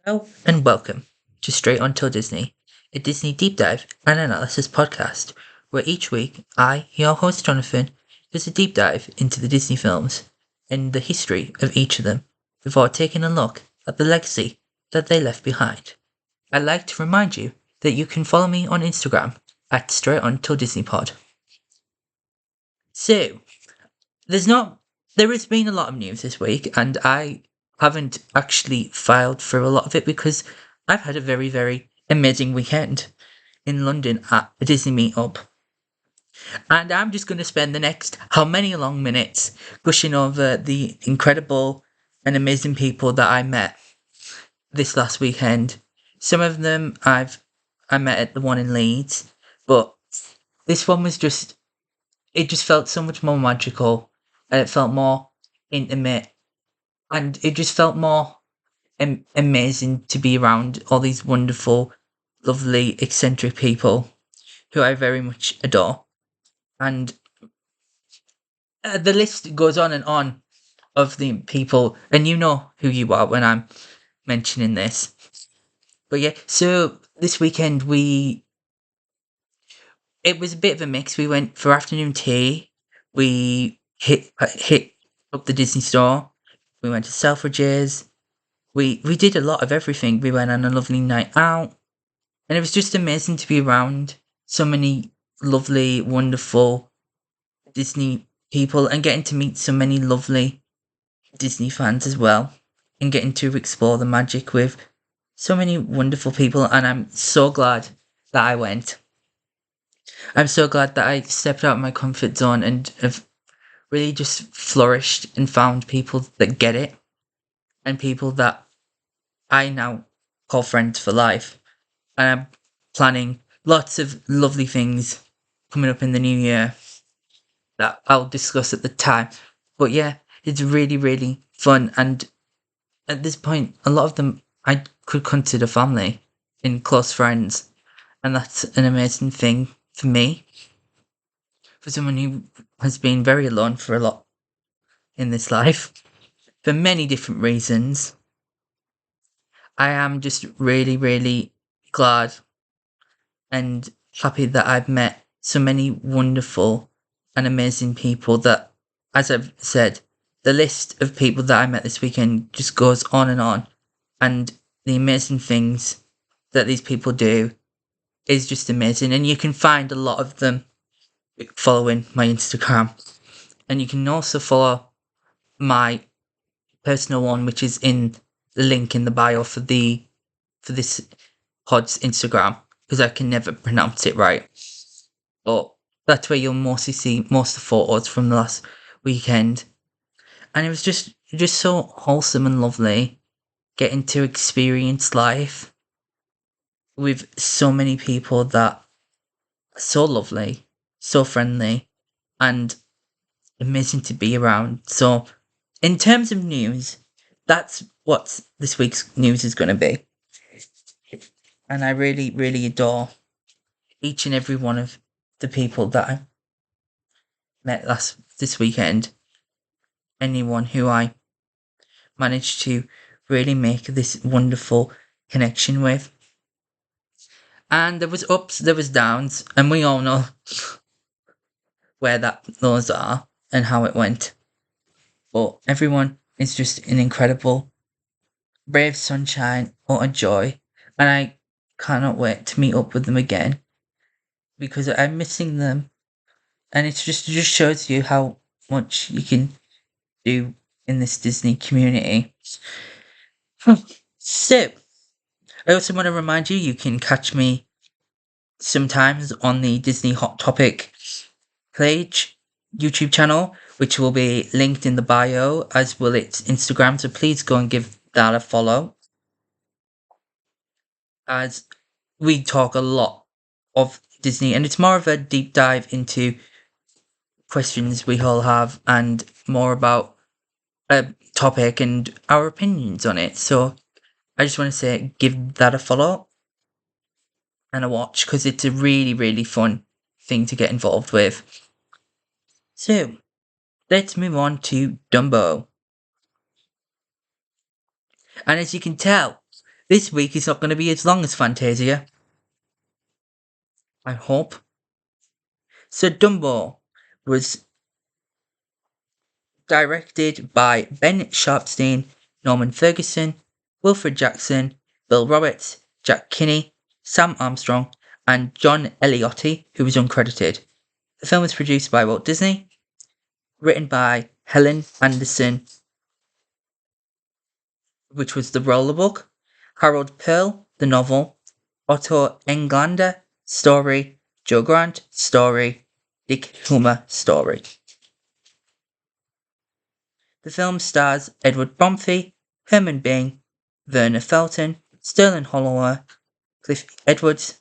Hello and welcome to Straight On Till Disney, a Disney deep dive and analysis podcast, where each week I, your host Jonathan, does a deep dive into the Disney films and the history of each of them before taking a look at the legacy that they left behind. I'd like to remind you that you can follow me on Instagram at Straight On Till Disney Pod. So, there has been a lot of news this week, and I haven't actually filed through a lot of it because I've had a very, very amazing weekend in London at a Disney meetup. And I'm just going to spend the next how many long minutes gushing over the incredible and amazing people that I met this last weekend. Some of them I met at the one in Leeds, but this one was it just felt so much more magical, and it felt more intimate, and it just felt more amazing to be around all these wonderful, lovely, eccentric people who I very much adore. And the list goes on and on of the people, and you know who you are when I'm mentioning this. But yeah, so this weekend it was a bit of a mix. We went for afternoon tea. We hit up the Disney store. We went to Selfridges. We did a lot of everything. We went on a lovely night out, and it was just amazing to be around so many lovely, wonderful Disney people and getting to meet so many lovely Disney fans as well, and getting to explore the magic with so many wonderful people. And I'm so glad that I went. I'm so glad that I stepped out of my comfort zone and have really just flourished and found people that get it, and people that I now call friends for life. And I'm planning lots of lovely things coming up in the new year that I'll discuss at the time. But yeah, it's really, really fun. And at this point, a lot of them I could consider family and close friends. And that's an amazing thing for me. For someone who has been very alone for a lot in this life, for many different reasons, I am just really, really glad and happy that I've met so many wonderful and amazing people that, as I've said, the list of people that I met this weekend just goes on, and the amazing things that these people do is just amazing. And you can find a lot of them following my Instagram, and you can also follow my personal one, which is in the link in the bio for this pod's Instagram, because I can never pronounce it right. But that's where you'll mostly see most of the photos from the last weekend. And it was just so wholesome and lovely getting to experience life with so many people that are so lovely, so friendly, and amazing to be around. So in terms of news, that's what this week's news is going to be. And I really, really adore each and every one of the people that I met this weekend. Anyone who I managed to really make this wonderful connection with. And there was ups, there was downs, and we all know where those are and how it went. But everyone is just an incredible, brave sunshine, or a joy, and I cannot wait to meet up with them again because I'm missing them, and it just shows you how much you can do in this Disney community. So, I also want to remind you, you can catch me sometimes on the Disney Hot Topic page YouTube channel, which will be linked in the bio, as will its Instagram. So please go and give that a follow, as we talk a lot of Disney, and it's more of a deep dive into questions we all have and more about a topic and our opinions on it. So I just want to say, give that a follow and a watch, because it's a really, really fun thing to get involved with. So let's move on to Dumbo. And as you can tell, This week is not going to be as long as Fantasia, I hope. So Dumbo was directed by Ben Sharpstein, Norman Ferguson, Wilfred Jackson, Bill Roberts, Jack Kinney, Sam Armstrong, and John Eliotti, who was uncredited. The film was produced by Walt Disney, written by Helen Anderson, which was the roller book, Harold Pearl, the novel, Otto Englander, story, Joe Grant, story, Dick Hummer, story. The film stars Edward Bromfey, Herman Bing, Verna Felton, Sterling Holloway, Cliff Edwards,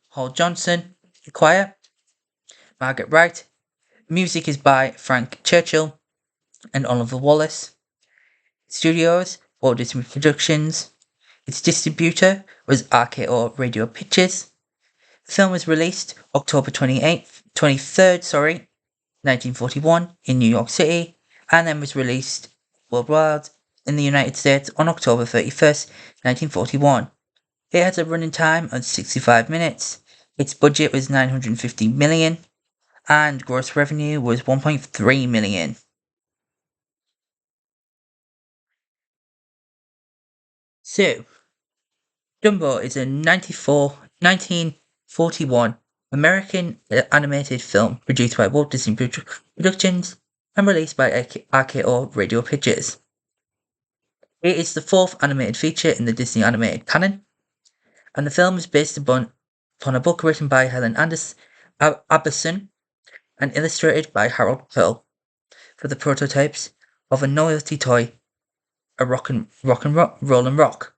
Hall Johnson, the choir, Margaret Wright. Music is by Frank Churchill and Oliver Wallace. Studios, Walt Disney Productions. Its distributor was RKO Radio Pictures. The film was released October 23rd, 1941 in New York City, and then was released worldwide in the United States on October 31st, 1941. It has a running time of 65 minutes. Its budget was $950 million, and gross revenue was $1.3 million. So, Dumbo is a 1941 American animated film produced by Walt Disney Productions and released by RKO Radio Pictures. It is the fourth animated feature in the Disney animated canon, and the film is based upon a book written by Helen Aberson and illustrated by Harold Pearl for the prototypes of a novelty toy, a roll and rock.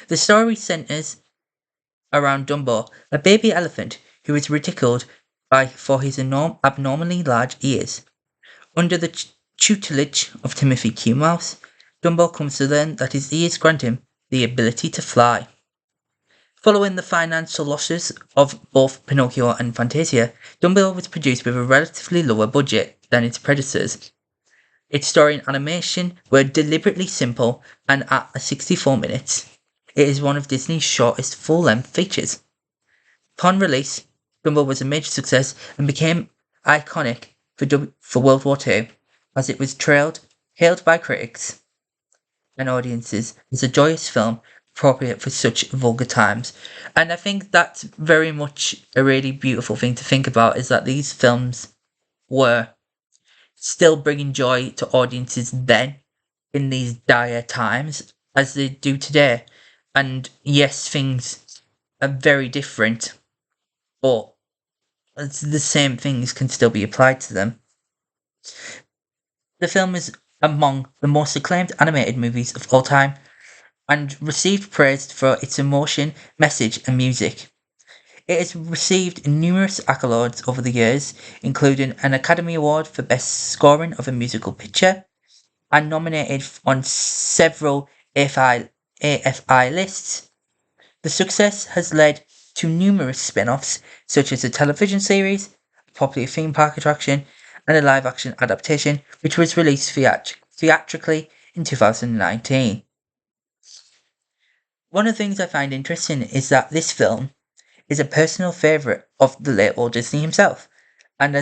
The story centers around Dumbo, a baby elephant who is ridiculed for his abnormally large ears. Under the tutelage of Timothy Q. Mouse, Dumbo comes to learn that his ears grant him the ability to fly. Following the financial losses of both Pinocchio and Fantasia, Dumbo was produced with a relatively lower budget than its predecessors. Its story and animation were deliberately simple, and at 64 minutes, it is one of Disney's shortest full-length features. Upon release, Dumbo was a major success and became iconic for World War II, as it was hailed by critics and audiences as a joyous film appropriate for such vulgar times. And I think that's very much a really beautiful thing to think about, is that these films were still bringing joy to audiences then in these dire times as they do today. And yes, things are very different, but the same things can still be applied to them. The film is among the most acclaimed animated movies of all time and received praise for its emotion, message, and music. It has received numerous accolades over the years, including an Academy Award for Best Scoring of a Musical Picture, and nominated on several AFI lists. The success has led to numerous spin-offs, such as a television series, a popular theme park attraction, and a live-action adaptation, which was released theatrically in 2019. One of the things I find interesting is that this film is a personal favourite of the late Walt Disney himself, and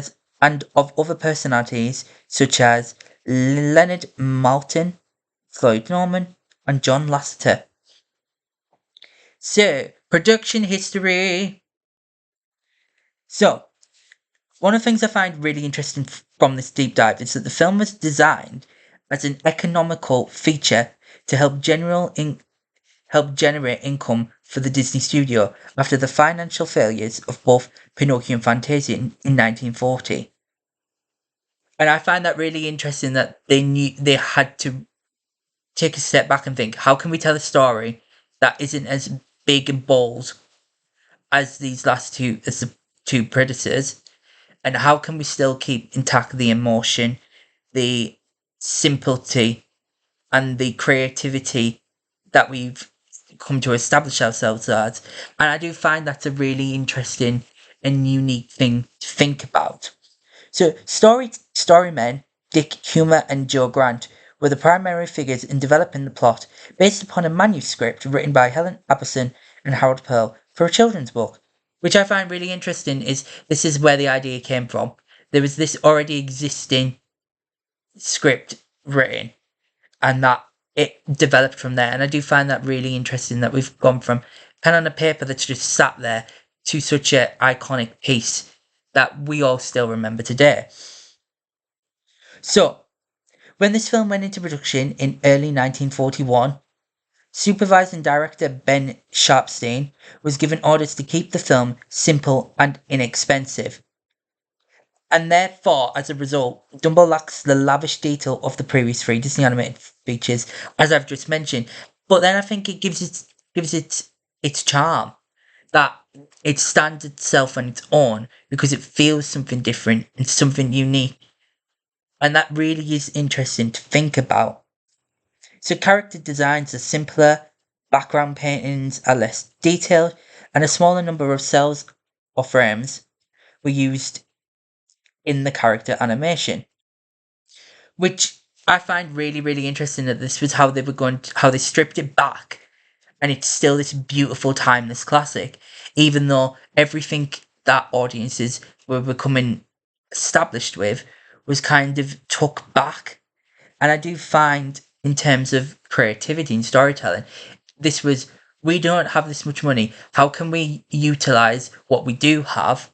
of other personalities such as Leonard Maltin, Floyd Norman, and John Lasseter. So, production history. So, one of the things I find really interesting from this deep dive is that the film was designed as an economical feature to help generate income for the Disney studio after the financial failures of both Pinocchio and Fantasia in 1940. And I find that really interesting that they knew they had to take a step back and think, how can we tell a story that isn't as big and bold as the two predecessors, and how can we still keep intact the emotion, the simplicity, and the creativity that we've come to establish ourselves as. And I do find that's a really interesting and unique thing to think about. So storymen Dick Hummer and Joe Grant were the primary figures in developing the plot based upon a manuscript written by Helen Appleton and Harold Pearl for a children's book. Which I find really interesting is this is where the idea came from. There was this already existing script written and that it developed from there. And I do find that really interesting that we've gone from pen on a paper that's just sat there to such an iconic piece that we all still remember today. So, when this film went into production in early 1941, supervising director Ben Sharpstein was given orders to keep the film simple and inexpensive. And therefore, as a result, Dumbo lacks the lavish detail of the previous three Disney animated features, as I've just mentioned. But then I think it gives it its charm, that it stands itself on its own because it feels something different and something unique, and that really is interesting to think about. So character designs are simpler, background paintings are less detailed, and a smaller number of cells or frames were used in the character animation, which I find really, really interesting that this was how they were how they stripped it back, and it's still this beautiful, timeless classic, even though everything that audiences were becoming established with was kind of took back. And I do find, in terms of creativity and storytelling, this was we don't have this much money. How can we utilize what we do have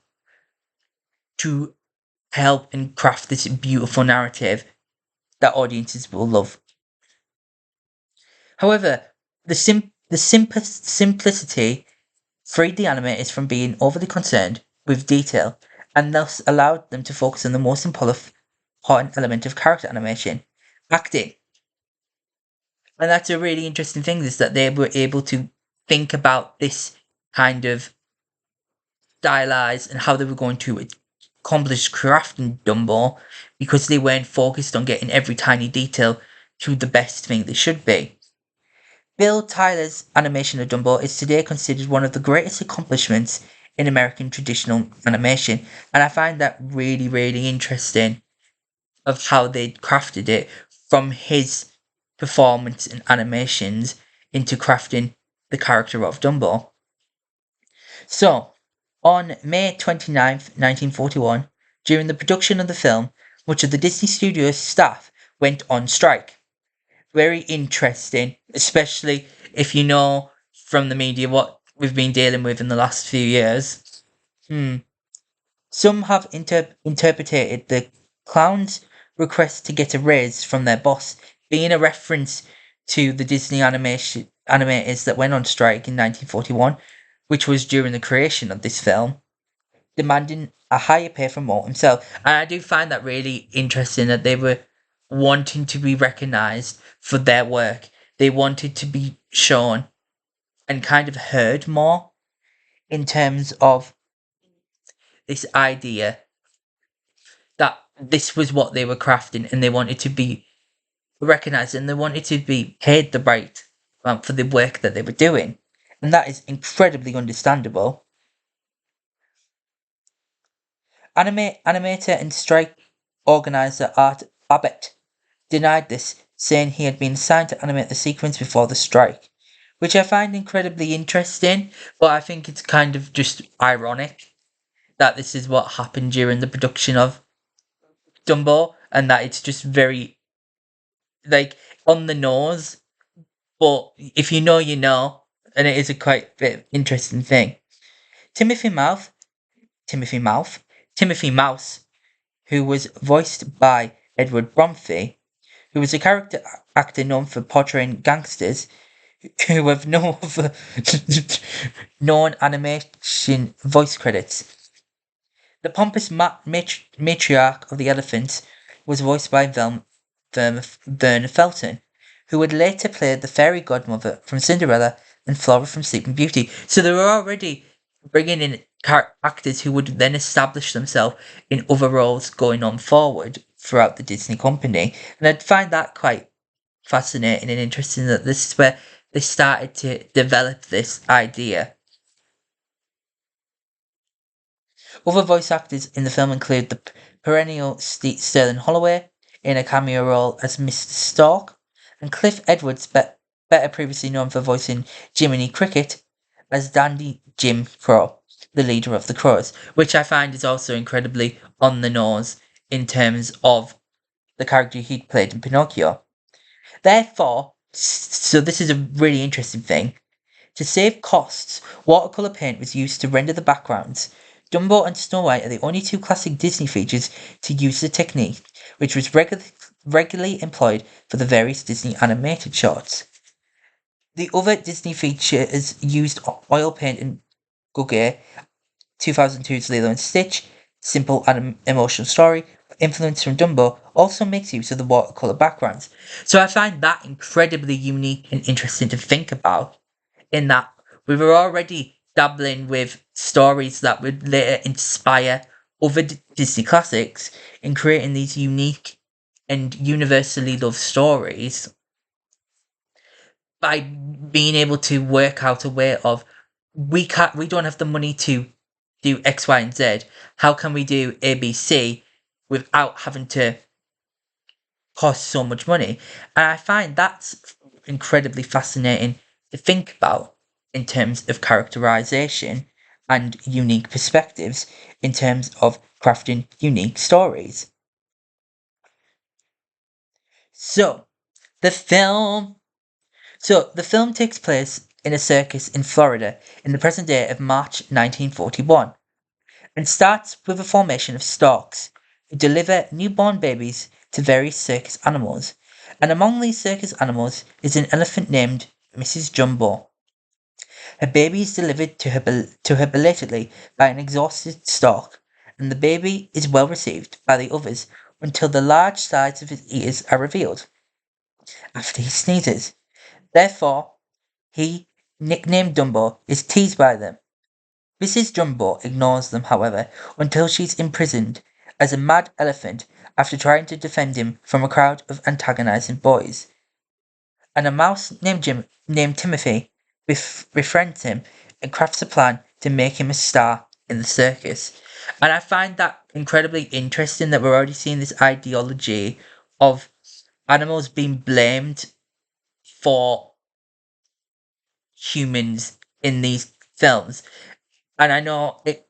to help and craft this beautiful narrative that audiences will love? However, simplicity freed the animators from being overly concerned with detail and thus allowed them to focus on the most important element of character animation, acting. And that's a really interesting thing, is that they were able to think about this kind of stylized and how they were going to accomplish crafting Dumbo, because they weren't focused on getting every tiny detail to the best thing they should be. Bill Tyler's animation of Dumbo is today considered one of the greatest accomplishments in American traditional animation, and I find that really, really interesting of how they crafted it from his performance and animations into crafting the character of Dumbo. So, on May 29th, 1941, during the production of the film, much of the Disney Studios staff went on strike. Very interesting, especially if you know from the media what we've been dealing with in the last few years. Some have interpreted the clown's request to get a raise from their boss being a reference to the Disney animation animators that went on strike in 1941, which was during the creation of this film, demanding a higher pay from Walt himself. And I do find that really interesting that they were wanting to be recognized for their work. They wanted to be shown and kind of heard more in terms of this idea that this was what they were crafting, and they wanted to be recognized and they wanted to be paid the right amount for the work that they were doing. And that is incredibly understandable. Animator and strike organizer Art Babbitt denied this, saying he had been assigned to animate the sequence before the strike, which I find incredibly interesting, but I think it's kind of just ironic that this is what happened during the production of Dumbo, and that it's just very, like, on the nose, but if you know, you know, and it is a quite bit interesting thing. Timothy Mouth, Timothy Mouth, Timothy Mouse, who was voiced by Edward Bromfey, who was a character actor known for portraying gangsters who have no other known animation voice credits. The pompous matriarch of the elephants was voiced by Verna Felton, who would later play the fairy godmother from Cinderella and Flora from Sleeping Beauty. So they were already bringing in actors who would then establish themselves in other roles going on forward throughout the Disney company. And I'd find that quite fascinating and interesting, that this is where they started to develop this idea. Other voice actors in the film include the perennial Sterling Holloway, in a cameo role as Mr. Stork, and Cliff Edwards, better previously known for voicing Jiminy Cricket, as Dandy Jim Crow, the leader of the Crows, which I find is also incredibly on the nose in terms of the character he'd played in Pinocchio. Therefore, so this is a really interesting thing. To save costs, watercolour paint was used to render the backgrounds. Dumbo and Snow White are the only two classic Disney features to use the technique, which was regularly employed for the various Disney animated shorts. The other Disney features used oil paint in Gugge, 2002's Lilo and Stitch, simple and emotional story, influence from Dumbo, also makes use of the watercolour backgrounds. So I find that incredibly unique and interesting to think about, in that we were already dabbling with stories that would later inspire other Disney classics in creating these unique and universally loved stories by being able to work out a way of we don't have the money to do X, Y, and Z. How can we do A, B, C without having to cost so much money? And I find that's incredibly fascinating to think about in terms of characterization and unique perspectives in terms of crafting unique stories. So, the film. So, the film takes place in a circus in Florida in the present day of March 1941 and starts with a formation of storks who deliver newborn babies to various circus animals. And among these circus animals is an elephant named Mrs. Jumbo. Her baby is delivered to her belatedly by an exhausted stork, and the baby is well received by the others until the large sides of his ears are revealed after he sneezes. Therefore, he, nicknamed Dumbo, is teased by them. Mrs. Jumbo ignores them, however, until she's imprisoned as a mad elephant after trying to defend him from a crowd of antagonizing boys. And a mouse named Timothy befriends him and crafts a plan to make him a star in the circus. And I find that incredibly interesting that we're already seeing this ideology of animals being blamed for humans in these films. And I know it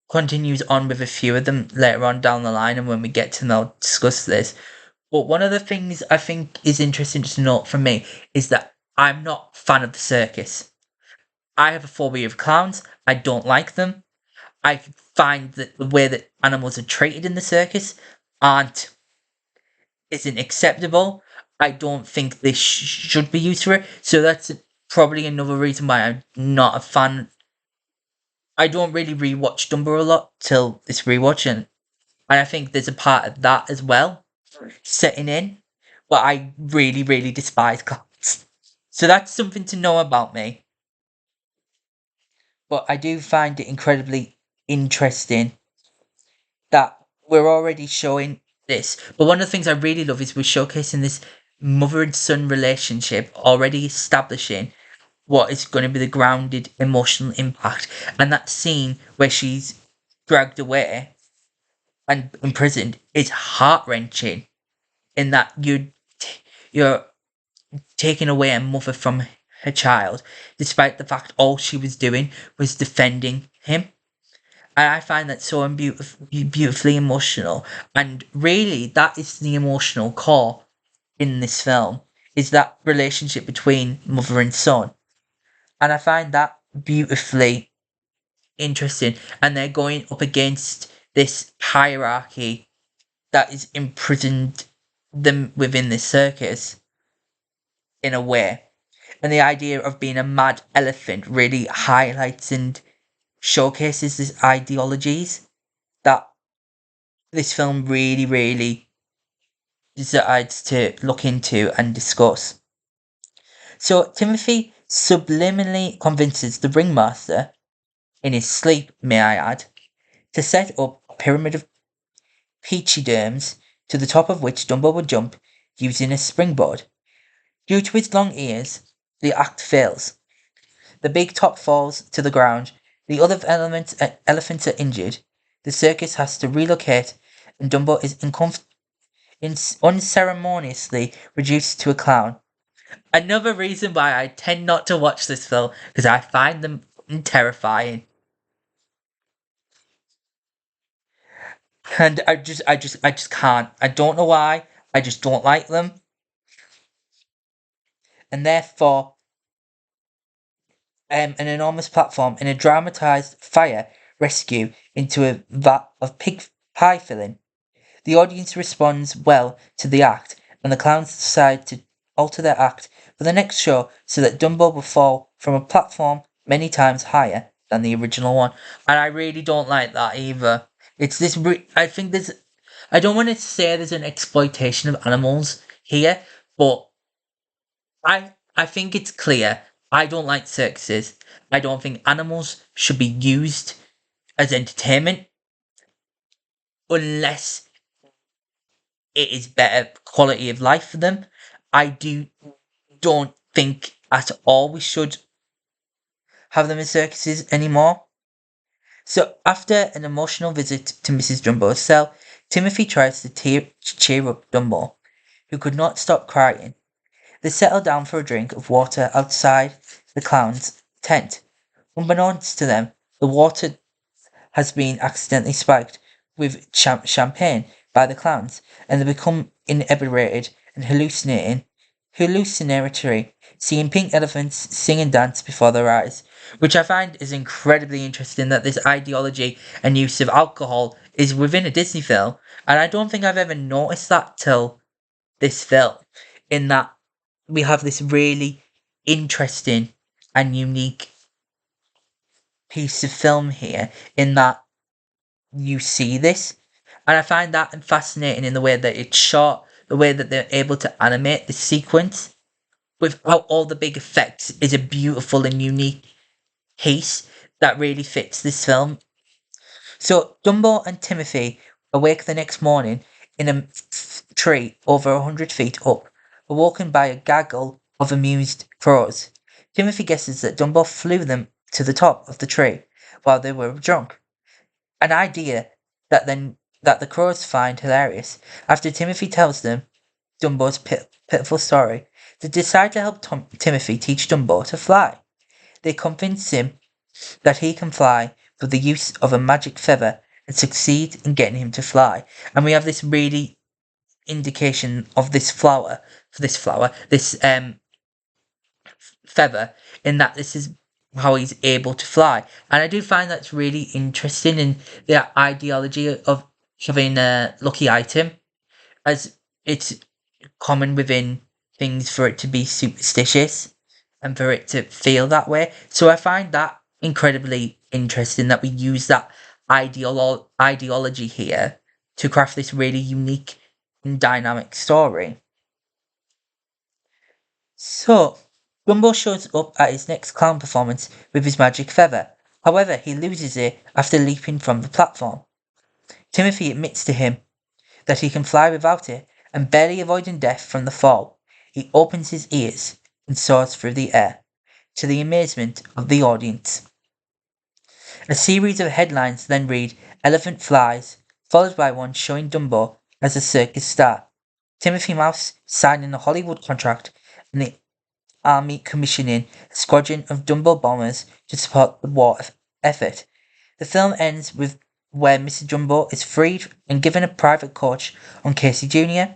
continues on with a few of them later on down the line, and when we get to them, I'll discuss this. But one of the things I think is interesting to note for me is that I'm not a fan of the circus. I have a phobia of clowns. I don't like them. I find that the way that animals are treated in the circus aren't isn't acceptable. I don't think they should be used for it. So that's probably another reason why I'm not a fan. I don't really rewatch Dumbo a lot till this rewatch, and I think there's a part of that as well setting in. But I really, really despise clowns. So that's something to know about me. But I do find it incredibly interesting that we're already showing this. But one of the things I really love is we're showcasing this mother and son relationship, already establishing what is going to be the grounded emotional impact. And that scene where she's dragged away and imprisoned is heart wrenching. In that you're taking away a mother from her child, despite the fact all she was doing was defending him. And I find that so beautifully emotional. And really, that is the emotional core in this film, is that relationship between mother and son. And I find that beautifully interesting. And they're going up against this hierarchy that is imprisoned them within this circus in a way. And the idea of being a mad elephant really highlights and showcases these ideologies that this film really, really decides to look into and discuss. So Timothy subliminally convinces the ringmaster, in his sleep, may I add, to set up a pyramid of pachyderms to the top of which Dumbo would jump using a springboard. Due to its long ears, the act fails. The big top falls to the ground, the other elephants are injured, the circus has to relocate, and Dumbo is unceremoniously reduced to a clown. Another reason why I tend not to watch this film because I find them terrifying, and I just can't. I don't know why. I just don't like them, and therefore, an enormous platform in a dramatized fire rescue into a vat of pig pie filling. The audience responds well to the act, and the clowns decide to alter their act for the next show so that Dumbo will fall from a platform many times higher than the original one. And I really don't like that either. It's this. I think there's. I don't want to say there's an exploitation of animals here, but I think it's clear. I don't like circuses. I don't think animals should be used as entertainment unless it is better quality of life for them. Don't think at all we should have them in circuses anymore. So after an emotional visit to Mrs. Dumbo's cell, Timothy tries to cheer up Dumbo, who could not stop crying. They settle down for a drink of water outside the clown's tent. Unbeknownst to them, the water has been accidentally spiked with champagne by the clowns, and they become inebriated and hallucinatory, seeing pink elephants sing and dance before their eyes, which I find is incredibly interesting that this ideology and use of alcohol is within a Disney film, and I don't think I've ever noticed that till this film, in that we have this really interesting and unique piece of film here, in that you see this. And I find that fascinating in the way that it's shot, the way that they're able to animate the sequence without all the big effects is a beautiful and unique piece that really fits this film. So Dumbo and Timothy awake the next morning in a tree over 100 feet up, awoken by a gaggle of amused crows. Timothy guesses that Dumbo flew them to the top of the tree while they were drunk. An idea that the crows find hilarious. After Timothy tells them Dumbo's pitiful story, they decide to help Timothy teach Dumbo to fly. They convince him that he can fly with the use of a magic feather and succeed in getting him to fly. And we have this really indication of this feather, in that this is how he's able to fly. And I do find that's really interesting in the ideology of having a lucky item, as it's common within things for it to be superstitious and for it to feel that way. So I find that incredibly interesting that we use that ideology here to craft this really unique and dynamic story. So, Dumbo shows up at his next clown performance with his magic feather. However, he loses it after leaping from the platform. Timothy admits to him that he can fly without it, and barely avoiding death from the fall, he opens his ears and soars through the air, to the amazement of the audience. A series of headlines then read Elephant Flies, followed by one showing Dumbo as a circus star. Timothy Mouse signing a Hollywood contract, and the Army commissioning a squadron of Dumbo bombers to support the war effort. The film ends with where Mr. Dumbo is freed and given a private coach on Casey Jr.,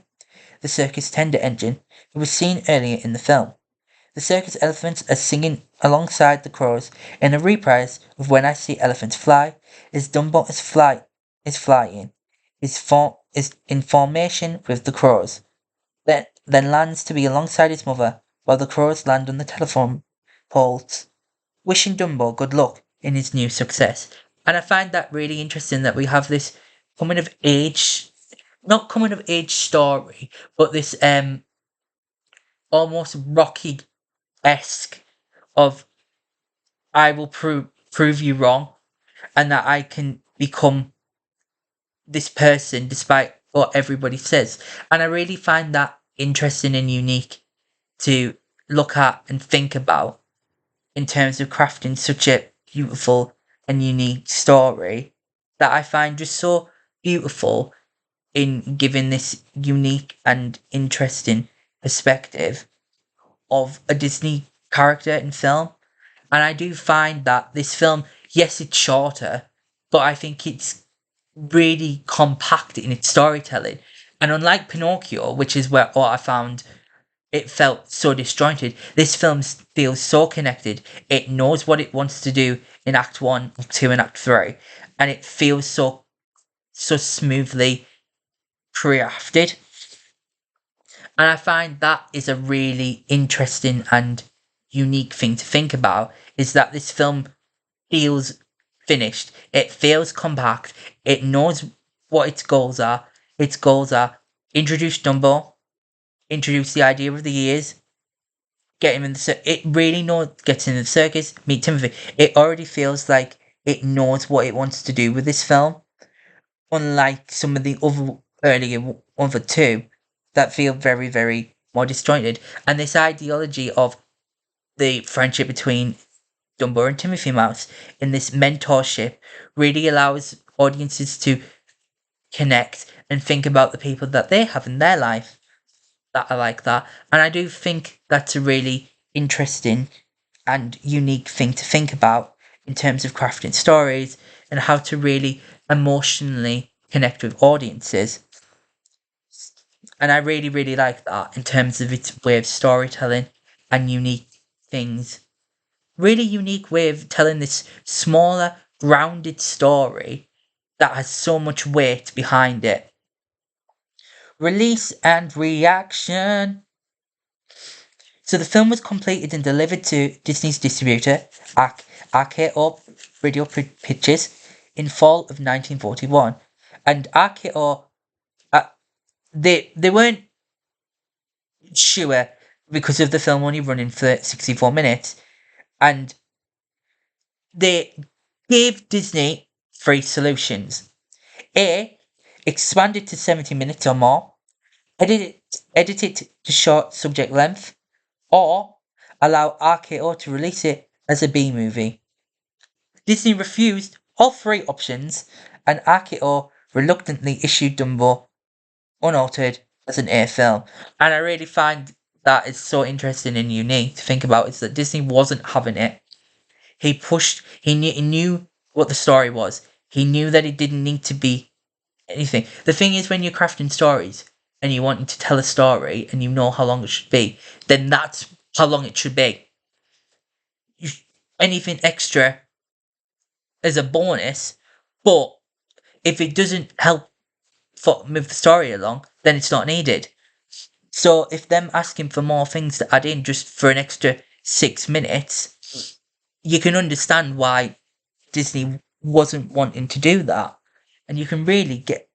the circus tender engine, who was seen earlier in the film. The circus elephants are singing alongside the crows in a reprise of When I See Elephants Fly, as Dumbo is flying, is in formation with the crows, then lands to be alongside his mother, while the crows land on the telephone poles, wishing Dumbo good luck in his new success. And I find that really interesting that we have this coming of age, not coming of age story, but this almost Rocky esque of I will prove you wrong, and that I can become this person despite what everybody says. And I really find that interesting and unique to look at and think about in terms of crafting such a beautiful and unique story that I find just so beautiful in giving this unique and interesting perspective of a Disney character in film. And I do find that this film, yes, it's shorter, but I think it's really compact in its storytelling. And unlike Pinocchio, which is where what I found it felt so disjointed, this film feels so connected. It knows what it wants to do in Act 1, Act 2, and Act 3. And it feels so smoothly crafted. And I find that is a really interesting and unique thing to think about, is that this film feels finished. It feels compact. It knows what its goals are. Its goals are introduce Dumbo, introduce the idea of the years, get him in the it really knows gets in the circus, meet Timothy. It already feels like it knows what it wants to do with this film, unlike some of the other two that feel very more disjointed. And this ideology of the friendship between Dumbo and Timothy Mouse in this mentorship really allows audiences to connect and think about the people that they have in their life that are like that. And I do think that's a really interesting and unique thing to think about in terms of crafting stories and how to really emotionally connect with audiences. And I really like that in terms of its way of storytelling and unique things. Really unique way of telling this smaller, grounded story that has so much weight behind it. Release and reaction. So the film was completed and delivered to Disney's distributor, RKO Radio Pictures, in fall of 1941. And RKO, they weren't sure because of the film only running for 64 minutes. And they gave Disney three solutions. A, expand it to 70 minutes or more, edit it to short subject length, or allow RKO to release it as a B movie. Disney refused all three options, and RKO reluctantly issued Dumbo unaltered as an A film. And I really find that is so interesting and unique to think about, is that Disney wasn't having it. He knew what the story was. He knew that it didn't need to be anything. The thing is, when you're crafting stories and you want to tell a story and you know how long it should be, then that's how long it should be. You, anything extra is a bonus, but if it doesn't help move the story along, then it's not needed. So if them asking for more things to add in just for an extra 6 minutes, you can understand why Disney wasn't wanting to do that. And you can really get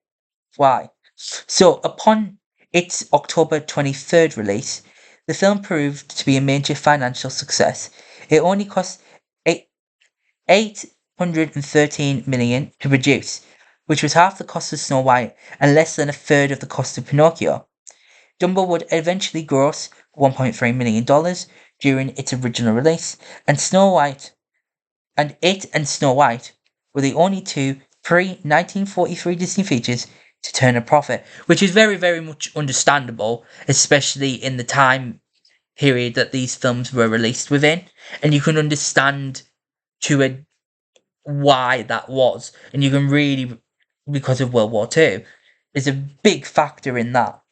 why. So upon its October 23rd release, the film proved to be a major financial success. It only cost 813 million to produce, which was half the cost of Snow White and less than a third of the cost of Pinocchio. Dumbo would eventually gross $1.3 million during its original release, and Snow White were the only two pre-1943 Disney features to turn a profit, which is very much understandable, especially in the time period that these films were released within, and you can understand to a why that was, and you can really, because of World War Two, is a big factor in that.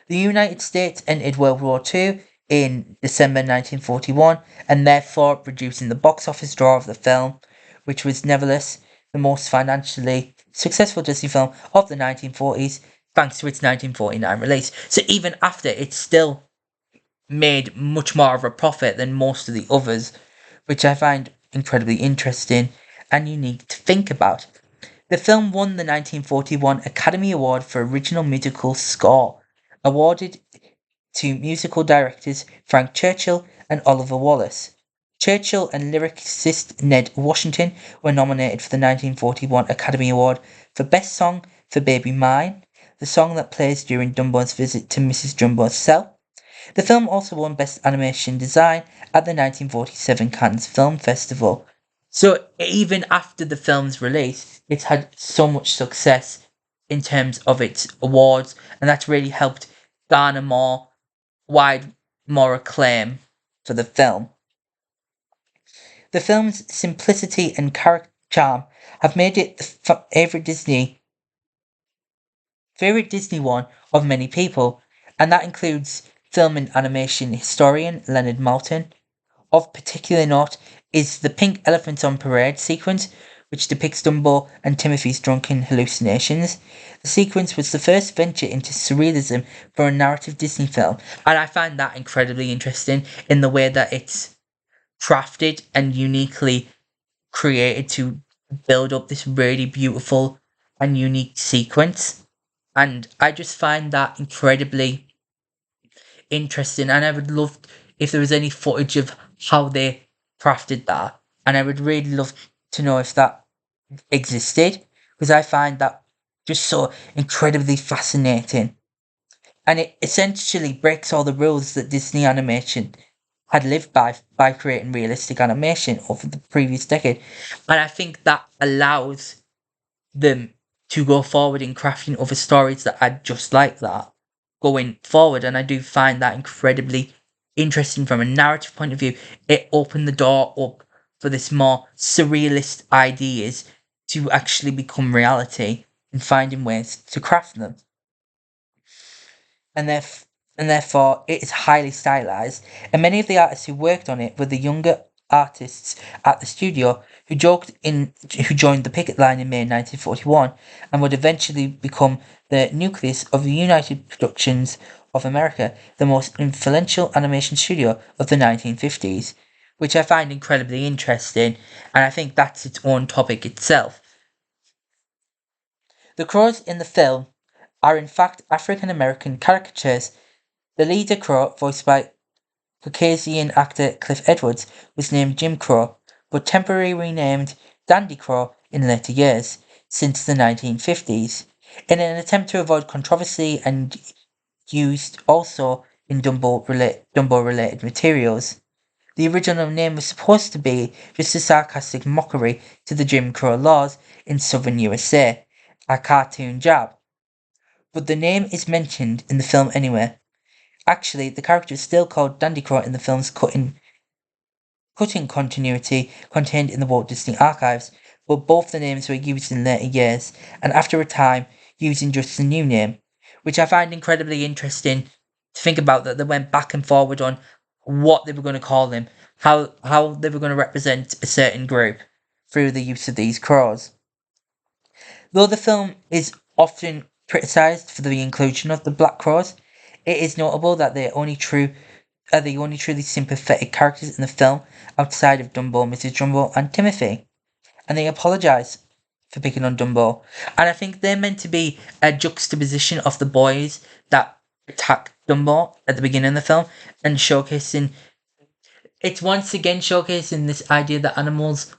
The United States entered World War Two in December 1941, and therefore reducing the box office draw of the film, which was nevertheless the most financially successful Disney film of the 1940s, thanks to its 1949 release. So even after, it still made much more of a profit than most of the others, which I find incredibly interesting and unique to think about. The film won the 1941 Academy Award for Original Musical Score, awarded to musical directors Frank Churchill and Oliver Wallace. Churchill and lyricist Ned Washington were nominated for the 1941 Academy Award for Best Song for Baby Mine, the song that plays during Dumbo's visit to Mrs. Jumbo's cell. The film also won Best Animation Design at the 1947 Cannes Film Festival. So even after the film's release, it's had so much success in terms of its awards, and that's really helped garner wide, more acclaim for the film. The film's simplicity and character charm have made it the favorite Disney one of many people, and that includes film and animation historian Leonard Maltin. Of particular note is the Pink Elephant on Parade sequence, which depicts Dumbo and Timothy's drunken hallucinations. The sequence was the first venture into surrealism for a narrative Disney film, and I find that incredibly interesting in the way that it's crafted and uniquely created to build up this really beautiful and unique sequence. And I just find that incredibly interesting. And I would love if there was any footage of how they crafted that. And I would really love to know if that existed, because I find that just so incredibly fascinating. And it essentially breaks all the rules that Disney animation had lived by creating realistic animation over the previous decade. And I think that allows them to go forward in crafting other stories that are just like that going forward. And I do find that incredibly interesting from a narrative point of view. It opened the door up for this more surrealist ideas to actually become reality and finding ways to craft them. And therefore it is highly stylized. And many of the artists who worked on it were the younger artists at the studio who joined the picket line in May 1941 and would eventually become the nucleus of the United Productions of America, the most influential animation studio of the 1950s, which I find incredibly interesting, and I think that's its own topic itself. The crows in the film are in fact African American caricatures. The leader crow, voiced by Caucasian actor Cliff Edwards, was named Jim Crow, but temporarily renamed Dandy Crow in later years, since the 1950s, in an attempt to avoid controversy and used also in Dumbo related materials. The original name was supposed to be just a sarcastic mockery to the Jim Crow laws in southern USA, a cartoon jab, but the name is mentioned in the film anyway. Actually, the character is still called Dandycrow in the film's cutting continuity contained in the Walt Disney Archives, but both the names were used in later years, and after a time, using just the new name, which I find incredibly interesting to think about that they went back and forward on what they were going to call him, how they were going to represent a certain group through the use of these crows. Though the film is often criticised for the inclusion of the Black Crows, it is notable that they are the only truly sympathetic characters in the film outside of Dumbo, Mrs. Jumbo, and Timothy. And they apologise for picking on Dumbo. And I think they're meant to be a juxtaposition of the boys that attack Dumbo at the beginning of the film and showcasing it's once again showcasing this idea that animals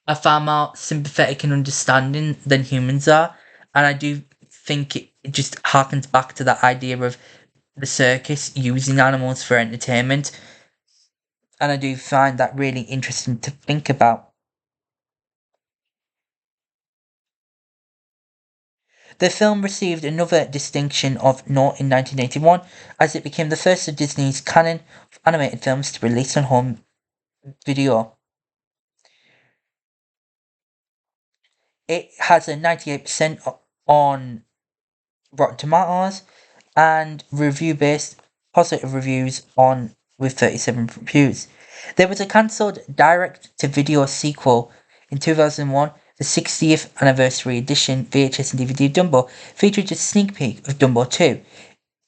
are far more sympathetic and understanding than humans are. And I do think it just harkens back to that idea of the circus using animals for entertainment. And I do find that really interesting to think about. The film received another distinction of note in 1981 as it became the first of Disney's canon of animated films to release on home video. It has a 98% on Rotten Tomatoes and review based positive reviews on with 37 reviews. There was a cancelled direct to video sequel in 2001, the 60th anniversary edition VHS and DVD of Dumbo featured a sneak peek of Dumbo 2,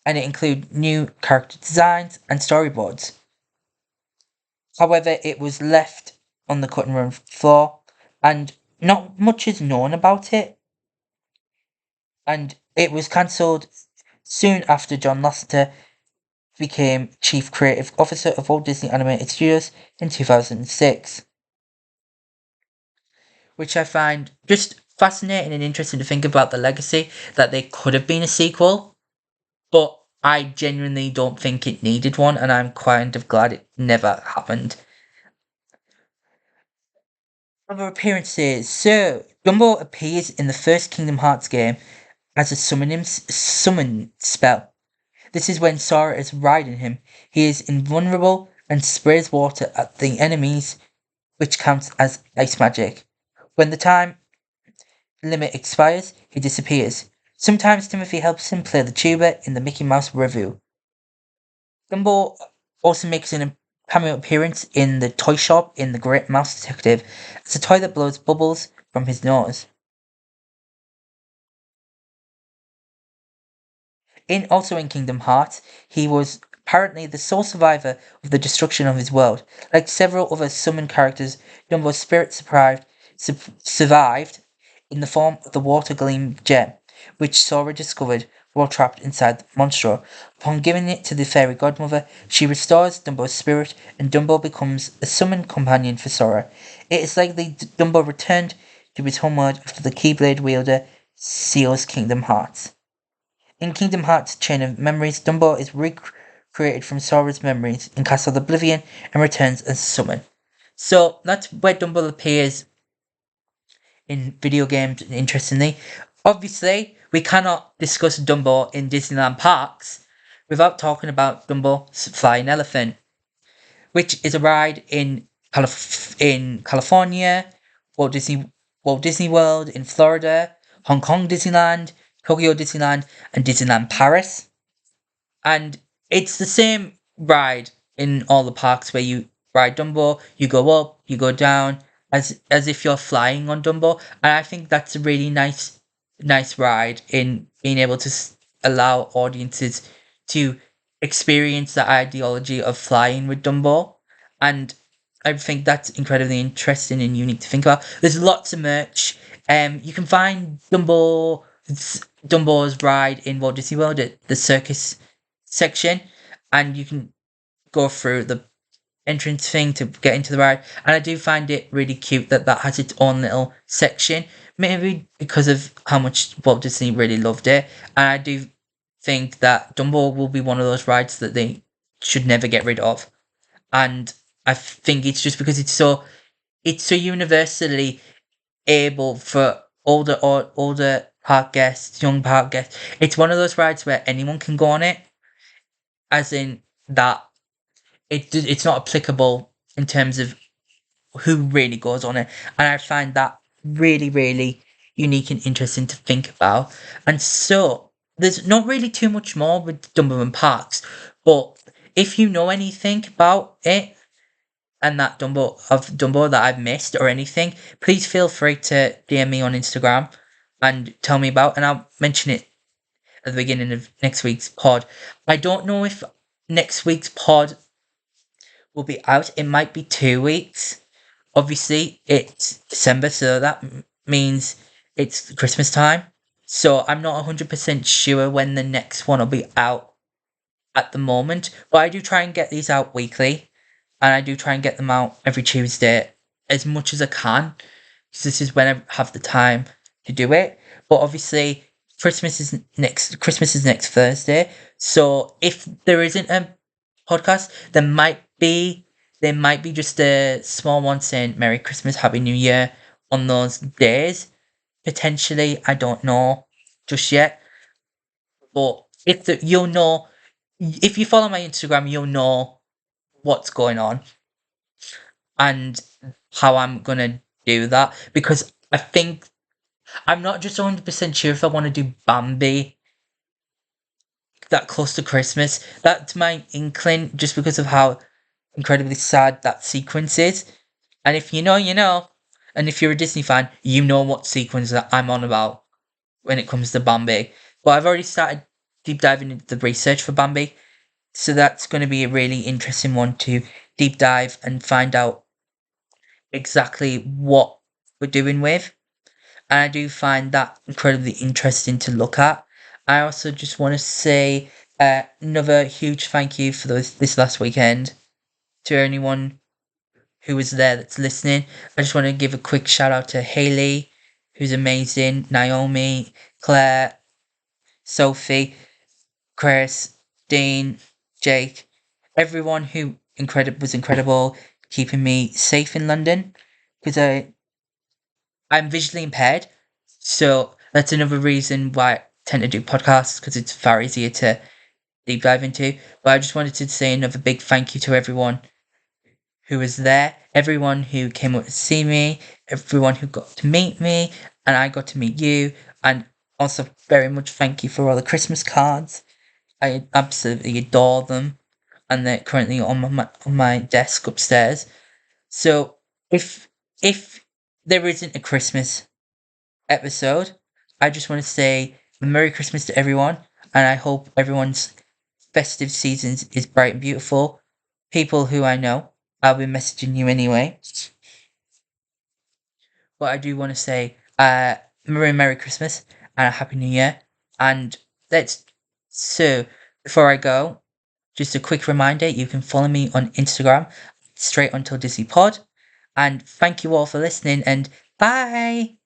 and it included new character designs and storyboards. However, it was left on the cutting room floor, and not much is known about it, and it was cancelled soon after John Lasseter became Chief Creative Officer of Walt Disney Animated Studios in 2006. Which I find just fascinating and interesting to think about the legacy that they could have been a sequel, but I genuinely don't think it needed one, and I'm kind of glad it never happened. Other appearances. So, Dumbo appears in the first Kingdom Hearts game as a summon spell. This is when Sora is riding him. He is invulnerable and sprays water at the enemies, which counts as ice magic. When the time limit expires, he disappears. Sometimes Timothy helps him play the tuba in the Mickey Mouse Revue. Dumbo also makes an cameo appearance in the toy shop in The Great Mouse Detective as a toy that blows bubbles from his nose. In Kingdom Hearts, he was apparently the sole survivor of the destruction of his world. Like several other summoned characters, Dumbo's spirit survived in the form of the Water Gleam gem, which Sora discovered while trapped inside the monster. Upon giving it to the fairy godmother, she restores Dumbo's spirit, and Dumbo becomes a summoned companion for Sora. It is likely Dumbo returned to his homeworld after the Keyblade wielder seals Kingdom Hearts. In Kingdom Hearts Chain of Memories, Dumbo is recreated from Sora's memories in Castle Oblivion and returns as a summon. So that's where Dumbo appears in video games, interestingly. Obviously, we cannot discuss Dumbo in Disneyland parks without talking about Dumbo's Flying Elephant, which is a ride in California, Walt Disney Walt Disney World in Florida, Hong Kong Disneyland, Tokyo Disneyland, and Disneyland Paris. And it's the same ride in all the parks where you ride Dumbo, you go up, you go down, as if you're flying on Dumbo. And I think that's a really nice ride in being able to allow audiences to experience the ideology of flying with Dumbo. And I think that's incredibly interesting and unique to think about. There's lots of merch. You can find Dumbo's ride in Walt Disney World at the circus section, and you can go through the entrance thing to get into the ride. And I do find it really cute that that has its own little section, maybe because of how much Walt Disney really loved it. And I do think that Dumbo will be one of those rides that they should never get rid of. And I think it's just because it's so universally able for older park guests, young park guests. It's one of those rides where anyone can go on it, as in that it's not applicable in terms of who really goes on it. And I find that really unique and interesting to think about. And so there's not really too much more with Dumbo and Parks, but if you know anything about it and that Dumbo that I've missed or anything, please feel free to DM me on Instagram and tell me about, and I'll mention it at the beginning of next week's pod. I don't know if next week's pod will be out. It might be 2 weeks. Obviously, it's December, so that means it's Christmas time. So I'm not 100% sure when the next one will be out at the moment. But I do try and get these out weekly. And I do try and get them out every Tuesday as much as I can. Because this is when I have the time to do it. But obviously, Christmas is next Thursday. So if there isn't a podcast, there might be just a small one saying Merry Christmas, Happy New Year on those days. Potentially, I don't know just yet. But you'll know, if you follow my Instagram, you'll know what's going on and how I'm gonna do that, because I think I'm not just 100% sure if I want to do Bambi that close to Christmas. That's my inkling, just because of how incredibly sad that sequence is. And if you know, you know. And if you're a Disney fan, you know what sequence that I'm on about when it comes to Bambi. But I've already started deep diving into the research for Bambi. So that's going to be a really interesting one to deep dive and find out exactly what we're doing with. And I do find that incredibly interesting to look at. I also just want to say another huge thank you for this last weekend to anyone who was there that's listening. I just want to give a quick shout out to Haley, who's amazing, Naomi, Claire, Sophie, Chris, Dean, Jake, everyone who was incredible, keeping me safe in London, because I'm visually impaired, so that's another reason why tend to do podcasts because it's far easier to deep dive into. But I just wanted to say another big thank you to everyone who was there, everyone who came up to see me, everyone who got to meet me, and I got to meet you. And also, very much thank you for all the Christmas cards. I absolutely adore them, and they're currently on my desk upstairs. So, if if there isn't a Christmas episode, I just want to say Merry Christmas to everyone, and I hope everyone's festive season is bright and beautiful. People who I know, I'll be messaging you anyway. But I do want to say, Merry Christmas and a Happy New Year. And let's so before I go, just a quick reminder: you can follow me on Instagram, straight until Disney Pod. And thank you all for listening. And bye.